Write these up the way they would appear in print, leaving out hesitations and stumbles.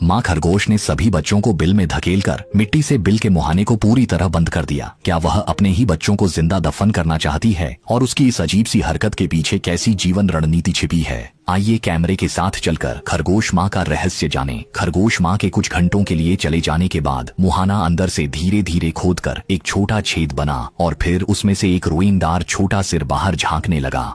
माँ खरगोश ने सभी बच्चों को बिल में धकेलकर मिट्टी से बिल के मुहाने को पूरी तरह बंद कर दिया। क्या वह अपने ही बच्चों को जिंदा दफन करना चाहती है और उसकी इस अजीब सी हरकत के पीछे कैसी जीवन रणनीति छिपी है? आइए कैमरे के साथ चलकर खरगोश माँ का रहस्य जानें। खरगोश माँ के कुछ घंटों के लिए चले जाने के बाद मुहाना अंदर से धीरे धीरे खोदकर एक छोटा छेद बना और फिर उसमें से एक रोईंदार छोटा सिर बाहर झांकने लगा।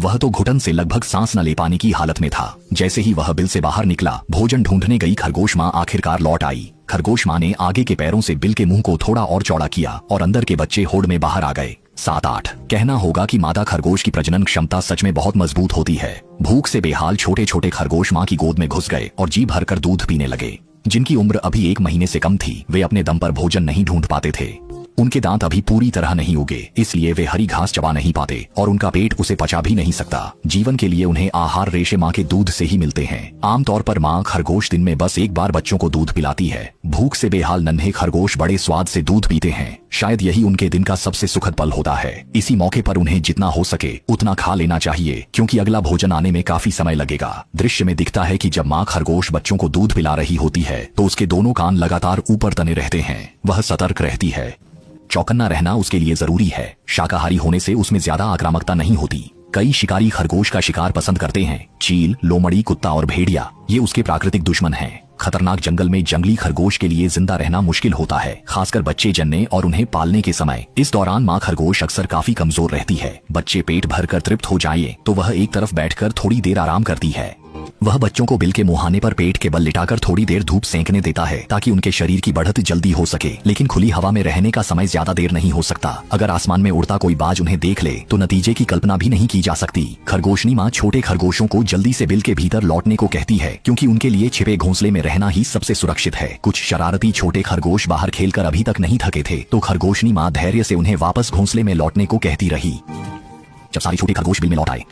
वह तो घुटन से लगभग सांस न ले पाने की हालत में था। जैसे ही वह बिल से बाहर निकला, भोजन ढूंढने गई खरगोश माँ आखिरकार लौट आई। खरगोश माँ ने आगे के पैरों से बिल के मुंह को थोड़ा और चौड़ा किया और अंदर के बच्चे होड़ में बाहर आ गए। 7-8। कहना होगा कि मादा खरगोश की प्रजनन क्षमता सच में बहुत मजबूत होती है। भूख से बेहाल छोटे छोटे खरगोश माँ की गोद में घुस गए और जी भरकर दूध पीने लगे। जिनकी उम्र अभी 1 महीने से कम थी, वे अपने दम पर भोजन नहीं ढूंढ पाते थे। उनके दांत अभी पूरी तरह नहीं उगे, इसलिए वे हरी घास चबा नहीं पाते और उनका पेट उसे पचा भी नहीं सकता। जीवन के लिए उन्हें आहार रेशे माँ के दूध से ही मिलते हैं। आमतौर पर माँ खरगोश दिन में बस एक बार बच्चों को दूध पिलाती है। भूख से बेहाल नन्हे खरगोश बड़े स्वाद से दूध पीते हैं। शायद यही उनके दिन का सबसे सुखद पल होता है। इसी मौके पर उन्हें जितना हो सके उतना खा लेना चाहिए, क्योंकि अगला भोजन आने में काफी समय लगेगा। दृश्य में दिखता है कि जब माँ खरगोश बच्चों को दूध पिला रही होती है तो उसके दोनों कान लगातार ऊपर तने रहते हैं। वह सतर्क रहती है। चौकन्ना रहना उसके लिए जरूरी है। शाकाहारी होने से उसमें ज्यादा आक्रामकता नहीं होती। कई शिकारी खरगोश का शिकार पसंद करते हैं। चील, लोमड़ी, कुत्ता और भेड़िया, ये उसके प्राकृतिक दुश्मन हैं। खतरनाक जंगल में जंगली खरगोश के लिए जिंदा रहना मुश्किल होता है, खासकर बच्चे जनने और उन्हें पालने के समय। इस दौरान माँ खरगोश अक्सर काफी कमजोर रहती है। बच्चे पेट भरकर तृप्त हो जाए तो वह एक तरफ बैठकर थोड़ी देर आराम करती है। वह बच्चों को बिल के मुहाने पर पेट के बल लिटाकर थोड़ी देर धूप सेंकने देता है ताकि उनके शरीर की बढ़त जल्दी हो सके। लेकिन खुली हवा में रहने का समय ज्यादा देर नहीं हो सकता। अगर आसमान में उड़ता कोई बाज उन्हें देख ले तो नतीजे की कल्पना भी नहीं की जा सकती। खरगोशनी माँ छोटे खरगोशों को जल्दी से बिल के भीतर लौटने को कहती है, क्योंकि उनके लिए छिपे घोंसले में रहना ही सबसे सुरक्षित है। कुछ शरारती छोटे खरगोश बाहर खेलकर अभी तक नहीं थके थे, तो खरगोशनी माँ धैर्य से उन्हें वापस घोंसले में लौटने को कहती रही। जब सारे छोटे खरगोश बिल में लौट आए,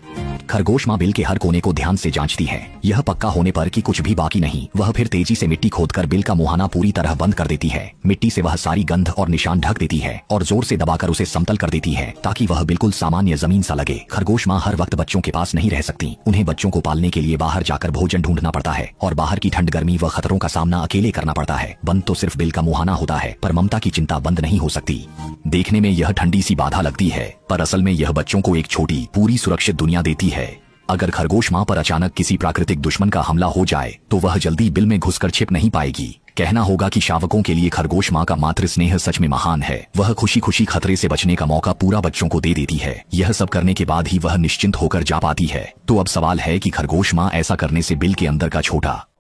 खरगोश माँ बिल के हर कोने को ध्यान से जांचती है। यह पक्का होने पर कि कुछ भी बाकी नहीं, वह फिर तेजी से मिट्टी खोदकर बिल का मुहाना पूरी तरह बंद कर देती है। मिट्टी से वह सारी गंध और निशान ढक देती है और जोर से दबाकर उसे समतल कर देती है ताकि वह बिल्कुल सामान्य जमीन सा लगे। खरगोश माँ हर वक्त बच्चों के पास नहीं रह सकती। उन्हें बच्चों को पालने के लिए बाहर जाकर भोजन ढूंढना पड़ता है और बाहर की ठंड, गर्मी व खतरों का सामना अकेले करना पड़ता है। बंद तो सिर्फ बिल का मुहाना होता है, पर ममता की चिंता बंद नहीं हो सकती। देखने में यह ठंडी सी बाधा लगती है, पर असल में यह बच्चों को एक छोटी पूरी सुरक्षित दुनिया देती है। अगर खरगोश माँ पर अचानक किसी प्राकृतिक दुश्मन का हमला हो जाए तो वह जल्दी बिल में घुसकर छिप नहीं पाएगी। कहना होगा कि शावकों के लिए खरगोश माँ का मातृ स्नेह सच में महान है। वह खुशी खुशी खतरे से बचने का मौका पूरा बच्चों को दे देती है। यह सब करने के बाद ही वह निश्चिंत होकर जा पाती है। तो अब सवाल है कि खरगोश माँ ऐसा करने से बिल के अंदर का छोटा